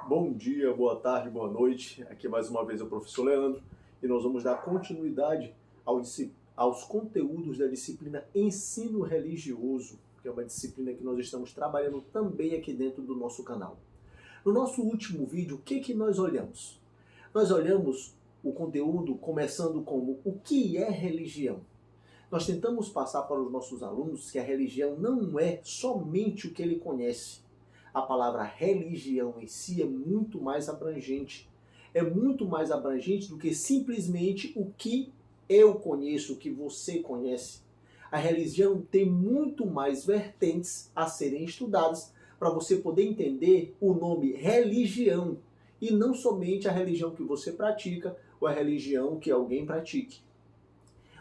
Bom dia, boa tarde, boa noite. Aqui mais uma vez é o professor Leandro e nós vamos dar continuidade aos conteúdos da disciplina Ensino Religioso, que é uma disciplina que nós estamos trabalhando também aqui dentro do nosso canal. No nosso último vídeo, o que nós olhamos? Nós olhamos o conteúdo começando como o que é religião. Nós tentamos passar para os nossos alunos que a religião não é somente o que ele conhece. A palavra religião em si é muito mais abrangente. É muito mais abrangente do que simplesmente o que eu conheço, o que você conhece. A religião tem muito mais vertentes a serem estudadas para você poder entender o nome religião e não somente a religião que você pratica ou a religião que alguém pratique.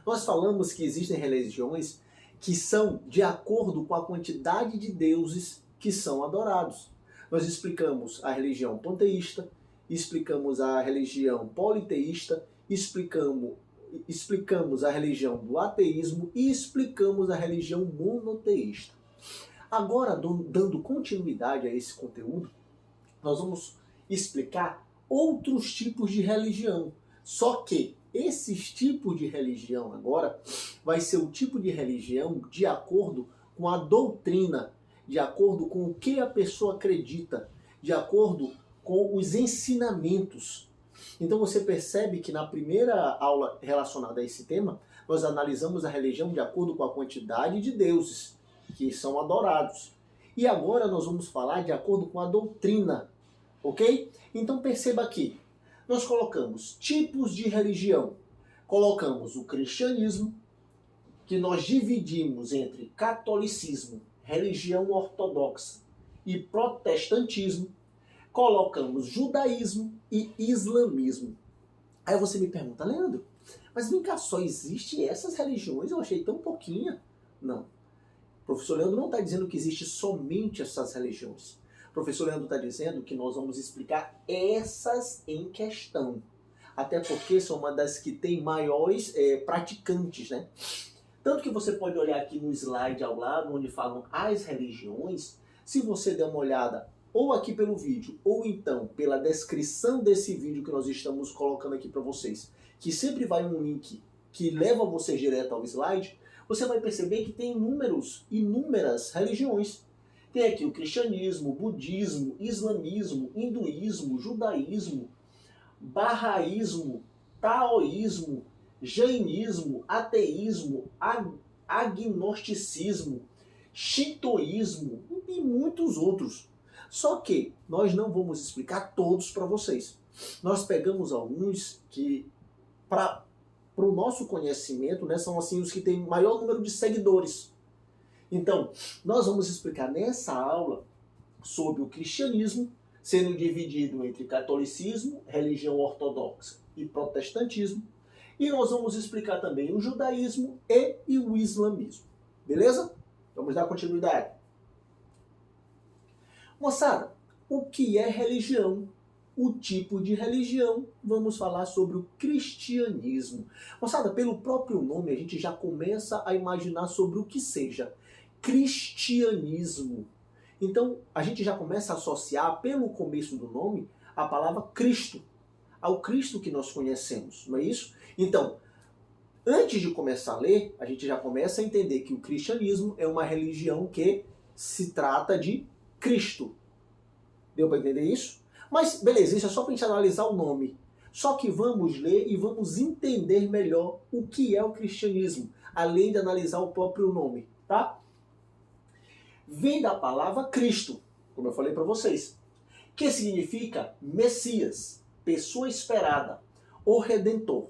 Nós falamos que existem religiões que são de acordo com a quantidade de deuses que são adorados. Nós explicamos a religião panteísta, explicamos a religião politeísta, explicamos a religião do ateísmo e explicamos a religião monoteísta. Agora, dando continuidade a esse conteúdo, nós vamos explicar outros tipos de religião. Só que esses tipos de religião agora vai ser o tipo de religião de acordo com a doutrina, de acordo com o que a pessoa acredita, de acordo com os ensinamentos. Então você percebe que na primeira aula relacionada a esse tema, nós analisamos a religião de acordo com a quantidade de deuses que são adorados. E agora nós vamos falar de acordo com a doutrina, ok? Então perceba aqui, nós colocamos tipos de religião. Colocamos o cristianismo, que nós dividimos entre catolicismo, religião ortodoxa e protestantismo. Colocamos judaísmo e islamismo. Aí você me pergunta, Leandro, mas vem cá, só existem essas religiões? Eu achei tão pouquinha. Não. O professor Leandro não está dizendo que existe somente essas religiões. O professor Leandro está dizendo que nós vamos explicar essas em questão. Até porque são uma das que tem maiores praticantes, né? Tanto que você pode olhar aqui no slide ao lado, onde falam as religiões. Se você der uma olhada ou aqui pelo vídeo, ou então pela descrição desse vídeo que nós estamos colocando aqui para vocês, que sempre vai um link que leva você direto ao slide, você vai perceber que tem inúmeras religiões. Tem aqui o cristianismo, o budismo, islamismo, hinduísmo, judaísmo, bahaísmo, taoísmo, jainismo, ateísmo, agnosticismo, shintoísmo e muitos outros. Só que nós não vamos explicar todos para vocês. Nós pegamos alguns que, para o nosso conhecimento, né, são assim os que têm maior número de seguidores. Então, nós vamos explicar nessa aula sobre o cristianismo, sendo dividido entre catolicismo, religião ortodoxa e protestantismo. E nós vamos explicar também o judaísmo e o islamismo. Beleza? Vamos dar continuidade. Moçada, o que é religião? O tipo de religião, vamos falar sobre o cristianismo. Moçada, pelo próprio nome a gente já começa a imaginar sobre o que seja cristianismo. Então a gente já começa a associar pelo começo do nome a palavra Cristo, ao Cristo que nós conhecemos, não é isso? Então, antes de começar a ler, a gente já começa a entender que o cristianismo é uma religião que se trata de Cristo. Deu para entender isso? Mas, beleza, isso é só para a gente analisar o nome. Só que vamos ler e vamos entender melhor o que é o cristianismo, além de analisar o próprio nome, tá? Vem da palavra Cristo, como eu falei para vocês, que significa Messias, pessoa esperada, ou Redentor.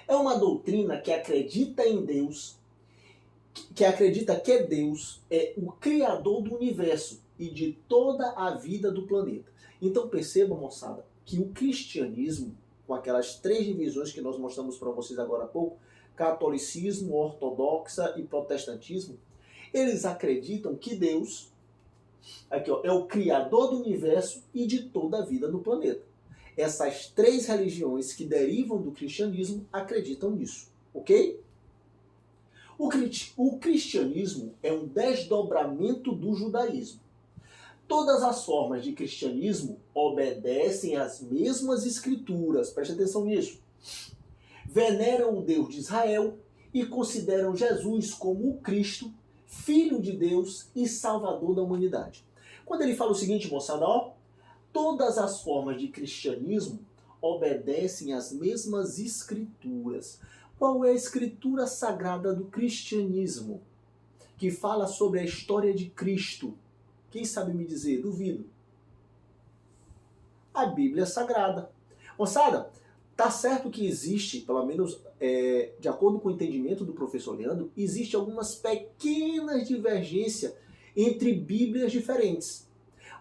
É uma doutrina que acredita em Deus, que acredita que Deus é o Criador do universo e de toda a vida do planeta. Então perceba, moçada, que o cristianismo, com aquelas três divisões que nós mostramos para vocês agora há pouco, catolicismo, ortodoxa e protestantismo, eles acreditam que Deus aqui, ó, é o Criador do universo e de toda a vida no planeta. Essas três religiões que derivam do cristianismo acreditam nisso, ok? O cristianismo é um desdobramento do judaísmo. Todas as formas de cristianismo obedecem às mesmas escrituras. Preste atenção nisso. Veneram o Deus de Israel e consideram Jesus como o Cristo, Filho de Deus e Salvador da humanidade. Quando ele fala o seguinte, moçada, ó, todas as formas de cristianismo obedecem às mesmas escrituras. Qual é a escritura sagrada do cristianismo? Que fala sobre a história de Cristo. Quem sabe me dizer? Duvido. A Bíblia Sagrada. Moçada, tá certo que existe, pelo menos de acordo com o entendimento do professor Leandro, existe algumas pequenas divergências entre Bíblias diferentes.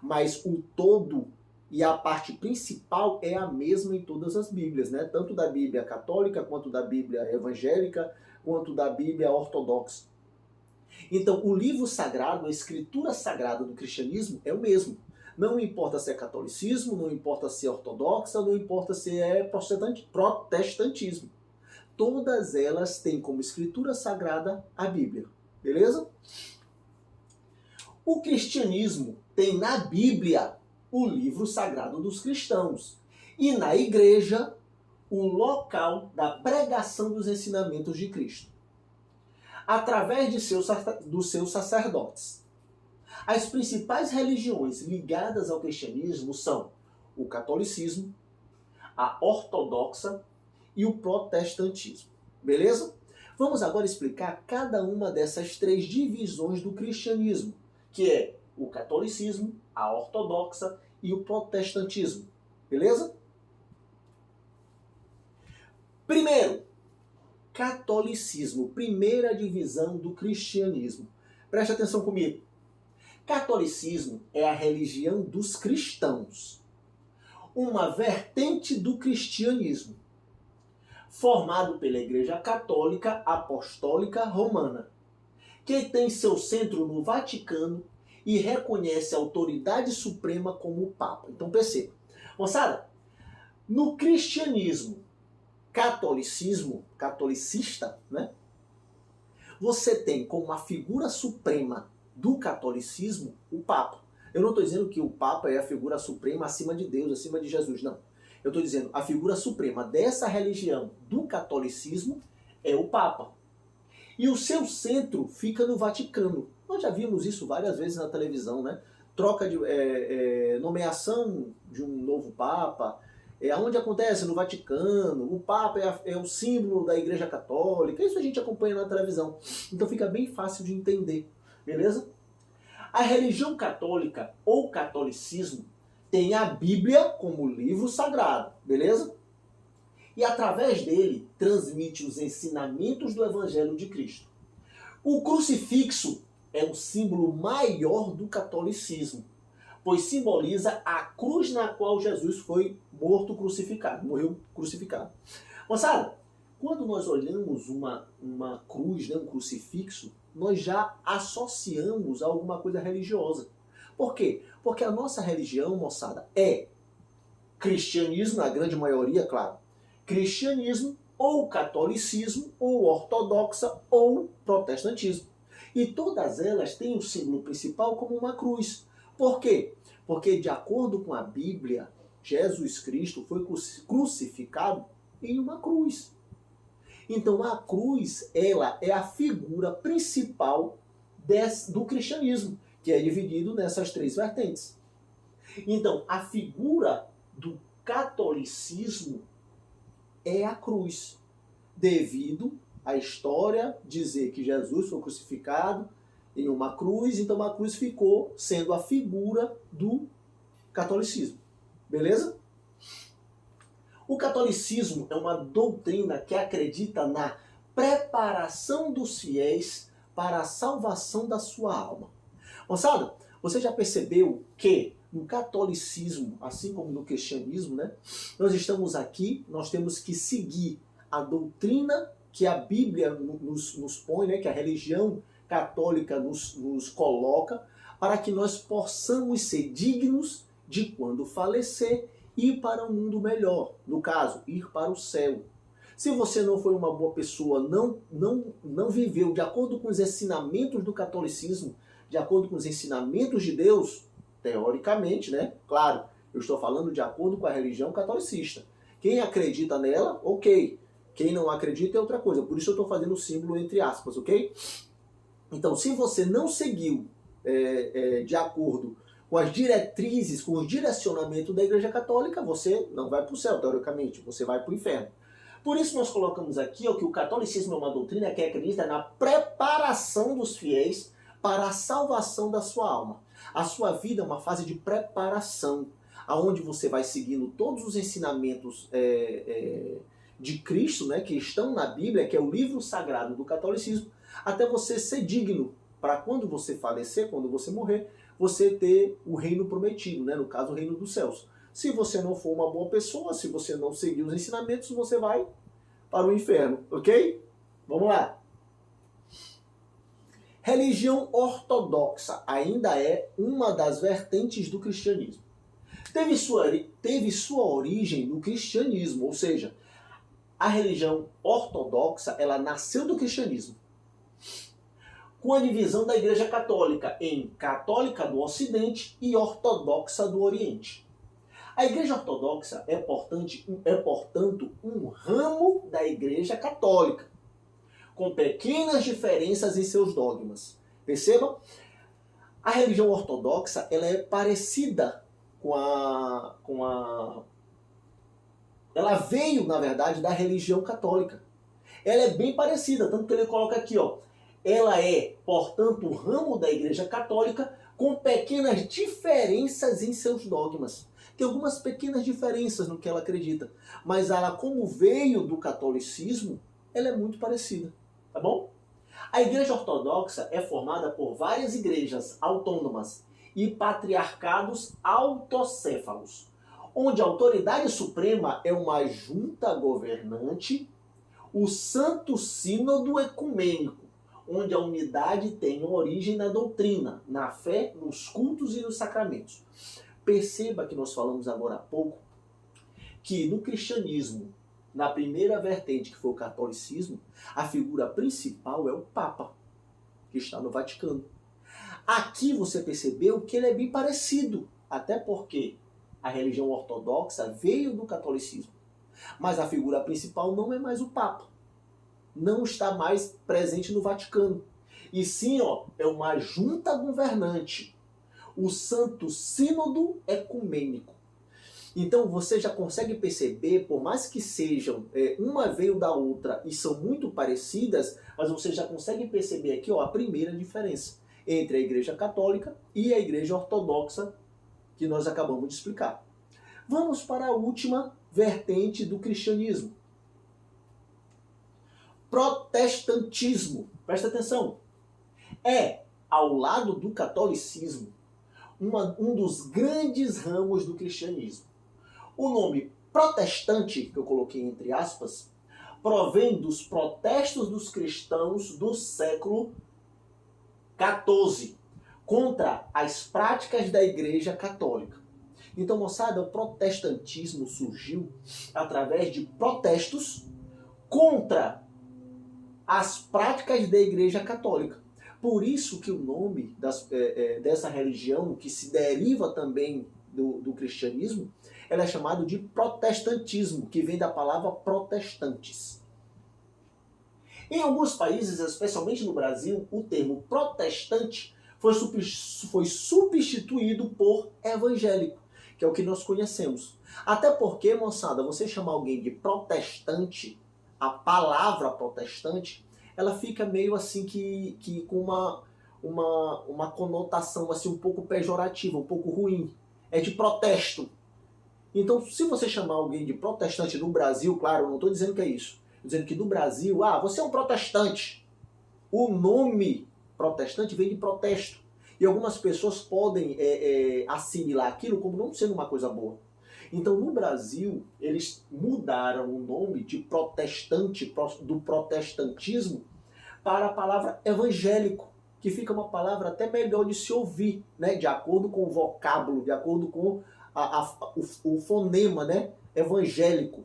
Mas o todo e a parte principal é a mesma em todas as Bíblias, né? Tanto da Bíblia católica, quanto da Bíblia evangélica, quanto da Bíblia ortodoxa. Então, o livro sagrado, a escritura sagrada do cristianismo é o mesmo. Não importa se é catolicismo, não importa se é ortodoxa, não importa se é protestantismo. Todas elas têm como escritura sagrada a Bíblia. Beleza? O cristianismo tem na Bíblia o livro sagrado dos cristãos e na igreja o local da pregação dos ensinamentos de Cristo, através dos seus sacerdotes. As principais religiões ligadas ao cristianismo são o catolicismo, a ortodoxa e o protestantismo. Beleza? Vamos agora explicar cada uma dessas três divisões do cristianismo, que é o catolicismo, a ortodoxa e o protestantismo. Beleza? Primeiro, catolicismo, primeira divisão do cristianismo. Preste atenção comigo. Catolicismo é a religião dos cristãos, uma vertente do cristianismo, formado pela Igreja Católica Apostólica Romana, que tem seu centro no Vaticano e reconhece a autoridade suprema como o Papa. Então perceba. Moçada, no cristianismo catolicista, né? Você tem como a figura suprema do catolicismo o Papa. Eu não estou dizendo que o Papa é a figura suprema acima de Deus, acima de Jesus, não. Eu estou dizendo a figura suprema dessa religião do catolicismo é o Papa. E o seu centro fica no Vaticano. Nós já vimos isso várias vezes na televisão, né? Troca de nomeação de um novo Papa. Onde acontece? No Vaticano. O Papa é o símbolo da Igreja Católica. Isso a gente acompanha na televisão. Então fica bem fácil de entender. Beleza? A religião católica ou catolicismo tem a Bíblia como livro sagrado. Beleza? E através dele transmite os ensinamentos do Evangelho de Cristo. O crucifixo é o símbolo maior do catolicismo, pois simboliza a cruz na qual Jesus foi morreu crucificado. Moçada, quando nós olhamos uma cruz, né, um crucifixo, nós já associamos a alguma coisa religiosa. Por quê? Porque a nossa religião, moçada, é cristianismo, na grande maioria, claro, cristianismo, ou catolicismo, ou ortodoxa, ou protestantismo. E todas elas têm o símbolo principal como uma cruz. Por quê? Porque, de acordo com a Bíblia, Jesus Cristo foi crucificado em uma cruz. Então, a cruz, ela é a figura principal do cristianismo, que é dividido nessas três vertentes. Então, a figura do catolicismo é a cruz, devido à história dizer que Jesus foi crucificado em uma cruz, então a cruz ficou sendo a figura do catolicismo. Beleza? O catolicismo é uma doutrina que acredita na preparação dos fiéis para a salvação da sua alma. Moçada, você já percebeu que no catolicismo, assim como no cristianismo, né, nós temos que seguir a doutrina que a Bíblia nos põe, né, que a religião católica nos coloca, para que nós possamos ser dignos de, quando falecer, ir para um mundo melhor. No caso, ir para o céu. Se você não foi uma boa pessoa, não viveu de acordo com os ensinamentos do catolicismo, de acordo com os ensinamentos de Deus, teoricamente, né? Claro, eu estou falando de acordo com a religião catolicista. Quem acredita nela, ok. Quem não acredita é outra coisa. Por isso eu estou fazendo o símbolo entre aspas, ok? Então, se você não seguiu de acordo com as diretrizes, com o direcionamento da Igreja Católica, você não vai para o céu, teoricamente, você vai para o inferno. Por isso nós colocamos aqui que o catolicismo é uma doutrina que acredita na preparação dos fiéis para a salvação da sua alma. A sua vida é uma fase de preparação, onde você vai seguindo todos os ensinamentos de Cristo, né, que estão na Bíblia, que é o livro sagrado do catolicismo, até você ser digno, para quando você falecer, quando você morrer, você ter o reino prometido, né? No caso, o reino dos céus. Se você não for uma boa pessoa, se você não seguir os ensinamentos, você vai para o inferno, ok? Vamos lá. Religião ortodoxa ainda é uma das vertentes do cristianismo. Teve sua origem no cristianismo, ou seja, a religião ortodoxa, ela nasceu do cristianismo, com a divisão da Igreja Católica em católica do Ocidente e ortodoxa do Oriente. A Igreja Ortodoxa é, portanto, um ramo da Igreja Católica, com pequenas diferenças em seus dogmas. Percebam? A religião ortodoxa ela é parecida Ela veio, na verdade, da religião católica. Ela é bem parecida, tanto que ele coloca aqui, ela é, portanto, um ramo da Igreja Católica com pequenas diferenças em seus dogmas. Tem algumas pequenas diferenças no que ela acredita, mas ela, como veio do catolicismo, ela é muito parecida, tá bom? A Igreja Ortodoxa é formada por várias igrejas autônomas e patriarcados autocéfalos, onde a autoridade suprema é uma junta governante, o Santo Sínodo Ecumênico, onde a unidade tem origem na doutrina, na fé, nos cultos e nos sacramentos. Perceba que nós falamos agora há pouco que no cristianismo, na primeira vertente, que foi o catolicismo, a figura principal é o Papa, que está no Vaticano. Aqui você percebeu que ele é bem parecido, até porque a religião ortodoxa veio do catolicismo, mas a figura principal não é mais o Papa. Não está mais presente no Vaticano. E sim, é uma junta governante, o Santo Sínodo Ecumênico. Então você já consegue perceber, por mais que sejam, uma veio da outra e são muito parecidas, mas você já consegue perceber aqui a primeira diferença entre a Igreja Católica e a Igreja Ortodoxa, que nós acabamos de explicar. Vamos para a última vertente do cristianismo. Protestantismo. Presta atenção. É, ao lado do catolicismo, um dos grandes ramos do cristianismo. O nome protestante, que eu coloquei entre aspas, provém dos protestos dos cristãos do século XIV contra as práticas da Igreja Católica. Então, moçada, o protestantismo surgiu através de protestos contra as práticas da Igreja Católica. Por isso que o nome dessa religião, que se deriva também do cristianismo, ela é chamado de protestantismo, que vem da palavra protestantes. Em alguns países, especialmente no Brasil, o termo protestante foi substituído por evangélico, que é o que nós conhecemos. Até porque, moçada, você chamar alguém de protestante, a palavra protestante, ela fica meio assim que com uma conotação assim um pouco pejorativa, um pouco ruim. É de protesto. Então, se você chamar alguém de protestante no Brasil, claro, eu não estou dizendo que é isso. Estou dizendo que no Brasil, você é um protestante. O nome protestante vem de protesto. E algumas pessoas podem assimilar aquilo como não sendo uma coisa boa. Então, no Brasil, eles mudaram o nome de protestante, do protestantismo, para a palavra evangélico, que fica uma palavra até melhor de se ouvir, né? De acordo com o vocábulo, de acordo com o fonema, né? Evangélico.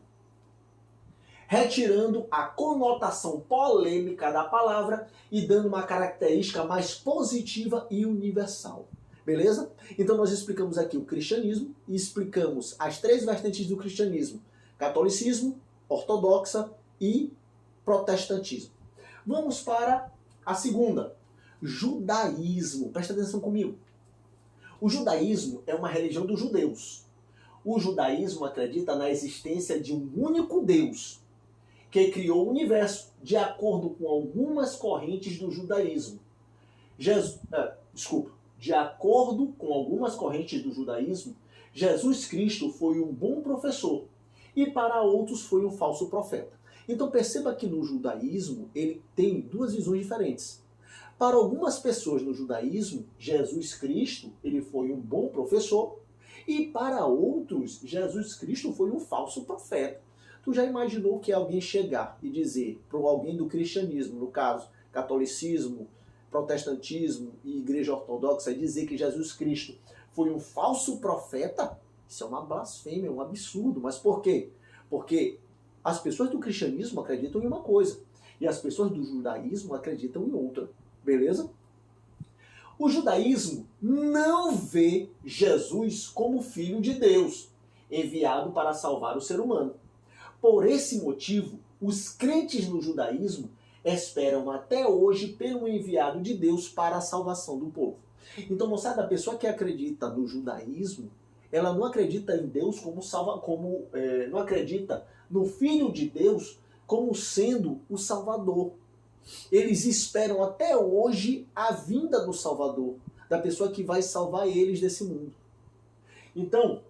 Retirando a conotação polêmica da palavra e dando uma característica mais positiva e universal. Beleza? Então nós explicamos aqui o cristianismo e explicamos as três vertentes do cristianismo: catolicismo, ortodoxa e protestantismo. Vamos para a segunda, judaísmo. Presta atenção comigo. O judaísmo é uma religião dos judeus. O judaísmo acredita na existência de um único Deus que criou o universo, de acordo com algumas correntes do judaísmo. De acordo com algumas correntes do judaísmo, Jesus Cristo foi um bom professor e para outros foi um falso profeta. Então perceba que no judaísmo ele tem duas visões diferentes. Para algumas pessoas no judaísmo, Jesus Cristo ele foi um bom professor e para outros, Jesus Cristo foi um falso profeta. Tu já imaginou que alguém chegar e dizer para alguém do cristianismo, no caso, catolicismo, protestantismo e igreja ortodoxa, e dizer que Jesus Cristo foi um falso profeta? Isso é uma blasfêmia, um absurdo. Mas por quê? Porque as pessoas do cristianismo acreditam em uma coisa e as pessoas do judaísmo acreditam em outra. Beleza? O judaísmo não vê Jesus como filho de Deus, enviado para salvar o ser humano. Por esse motivo, os crentes no judaísmo esperam até hoje pelo enviado de Deus para a salvação do povo. Então, moçada, a pessoa que acredita no judaísmo, ela não acredita em Deus não acredita no Filho de Deus como sendo o Salvador. Eles esperam até hoje a vinda do Salvador, da pessoa que vai salvar eles desse mundo. Então,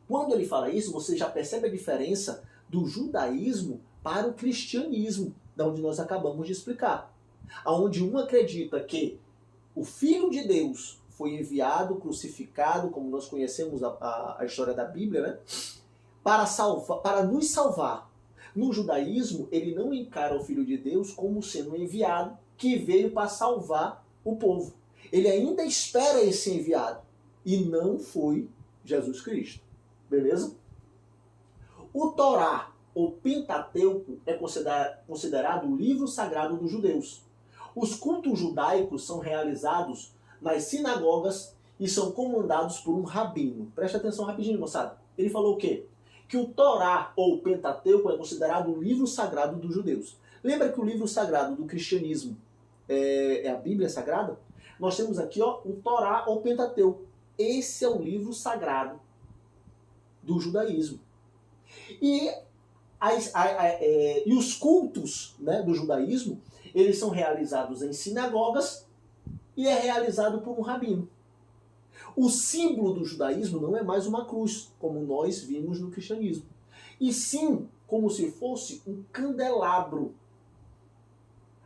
quando ele fala isso, você já percebe a diferença do judaísmo para o cristianismo, da onde nós acabamos de explicar. Onde um acredita que o Filho de Deus foi enviado, crucificado, como nós conhecemos a história da Bíblia, né? para nos salvar. No judaísmo, ele não encara o Filho de Deus como sendo um enviado que veio para salvar o povo. Ele ainda espera esse enviado. E não foi Jesus Cristo. Beleza? O Torá, ou Pentateuco, é considerado o livro sagrado dos judeus. Os cultos judaicos são realizados nas sinagogas e são comandados por um rabino. Presta atenção rapidinho, moçada. Ele falou o quê? Que o Torá, ou Pentateuco, é considerado o livro sagrado dos judeus. Lembra que o livro sagrado do cristianismo é a Bíblia Sagrada? Nós temos aqui o Torá, ou Pentateuco. Esse é o livro sagrado do judaísmo. E os cultos, né, do judaísmo, eles são realizados em sinagogas e é realizado por um rabino. O símbolo do judaísmo não é mais uma cruz, como nós vimos no cristianismo, e sim como se fosse um candelabro,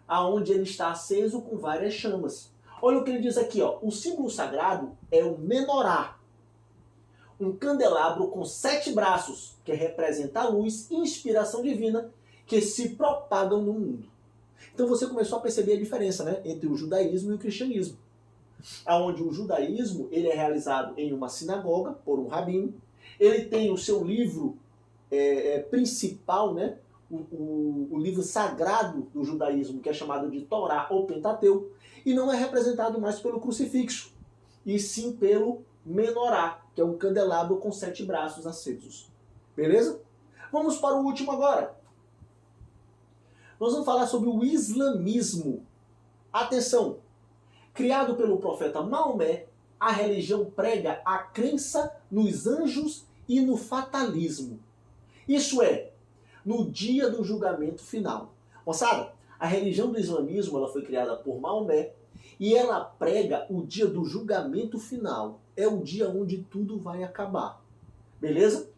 aonde ele está aceso com várias chamas. Olha o que ele diz aqui, o símbolo sagrado é o menorá, um candelabro com 7 braços, que representa a luz e inspiração divina que se propagam no mundo. Então você começou a perceber a diferença, né, entre o judaísmo e o cristianismo. Onde o judaísmo ele é realizado em uma sinagoga, por um rabino. Ele tem o seu livro principal, né, o livro sagrado do judaísmo, que é chamado de Torá ou Pentateuco, e não é representado mais pelo crucifixo, e sim pelo menorá, que é um candelabro com 7 braços acesos. Beleza? Vamos para o último agora. Nós vamos falar sobre o islamismo. Atenção! Criado pelo profeta Maomé, a religião prega a crença nos anjos e no fatalismo. Isso é, no dia do julgamento final. Moçada, a religião do islamismo ela foi criada por Maomé e ela prega o dia do julgamento final. É o dia onde tudo vai acabar. Beleza?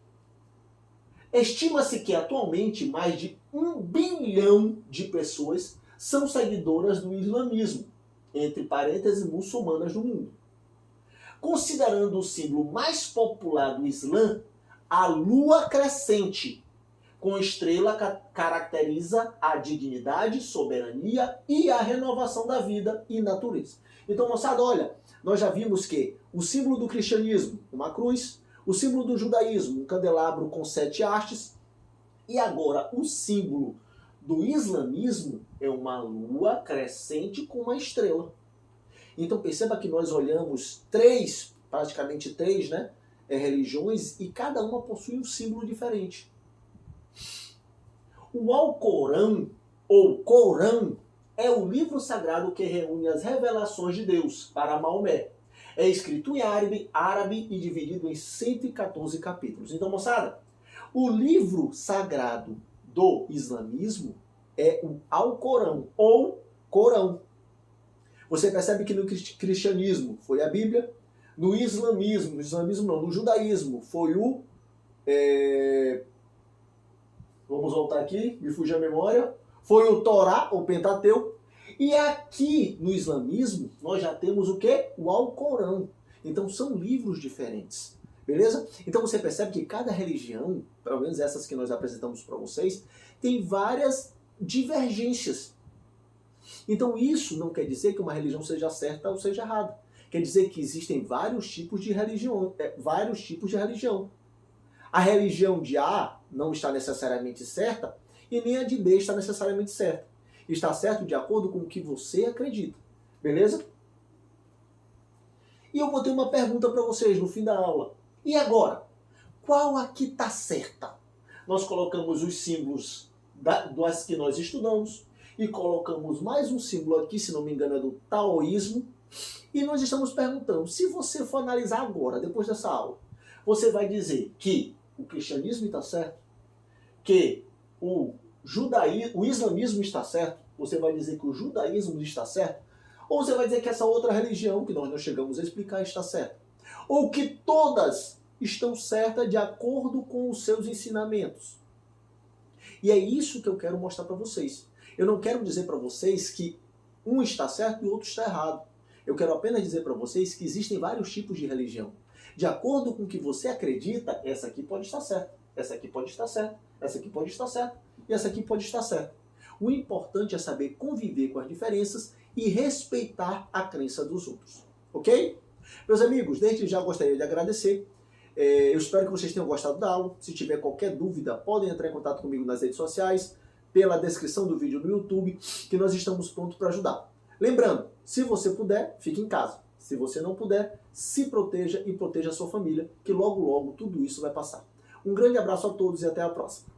Estima-se que atualmente mais de 1 bilhão de pessoas são seguidoras do islamismo, entre parênteses, muçulmanas do mundo. Considerando o símbolo mais popular do Islã, a lua crescente, com estrela caracteriza a dignidade, soberania e a renovação da vida e natureza. Então, moçada, olha, nós já vimos que o símbolo do cristianismo, uma cruz, o símbolo do judaísmo, um candelabro com 7 hastes, e agora o símbolo do islamismo é uma lua crescente com uma estrela. Então perceba que nós olhamos praticamente três, né, religiões, e cada uma possui um símbolo diferente. O Alcorão, ou Corão, é o livro sagrado que reúne as revelações de Deus para Maomé. É escrito em árabe e dividido em 114 capítulos. Então, moçada, o livro sagrado do islamismo é o Alcorão, ou Corão. Você percebe que no cristianismo foi a Bíblia, no judaísmo foi o... Vamos voltar aqui, me fugiu a memória. Foi o Torá, ou Pentateuco. E aqui no islamismo nós já temos o quê? O Alcorão. Então são livros diferentes. Beleza? Então você percebe que cada religião, pelo menos essas que nós apresentamos para vocês, tem várias divergências. Então isso não quer dizer que uma religião seja certa ou seja errada. Quer dizer que existem vários tipos de religião. A religião de A não está necessariamente certa e nem a de B está necessariamente certa. Está certo de acordo com o que você acredita. Beleza? E eu botei uma pergunta para vocês no fim da aula. E agora? Qual aqui está certa? Nós colocamos os símbolos das que nós estudamos e colocamos mais um símbolo aqui, se não me engano, é do taoísmo. E nós estamos perguntando, se você for analisar agora, depois dessa aula, você vai dizer que o cristianismo está certo, que o islamismo está certo, você vai dizer que o judaísmo está certo, ou você vai dizer que essa outra religião, que nós não chegamos a explicar, está certa, ou que todas estão certas de acordo com os seus ensinamentos. E é isso que eu quero mostrar para vocês. Eu não quero dizer para vocês que um está certo e o outro está errado. Eu quero apenas dizer para vocês que existem vários tipos de religião. De acordo com o que você acredita, essa aqui pode estar certa, essa aqui pode estar certa, essa aqui pode estar certa e essa aqui pode estar certa. O importante é saber conviver com as diferenças e respeitar a crença dos outros. Ok? Meus amigos, desde já gostaria de agradecer. Eu espero que vocês tenham gostado da aula. Se tiver qualquer dúvida, podem entrar em contato comigo nas redes sociais, pela descrição do vídeo no YouTube, que nós estamos prontos para ajudar. Lembrando, se você puder, fique em casa. Se você não puder, se proteja e proteja a sua família, que logo, logo tudo isso vai passar. Um grande abraço a todos e até a próxima.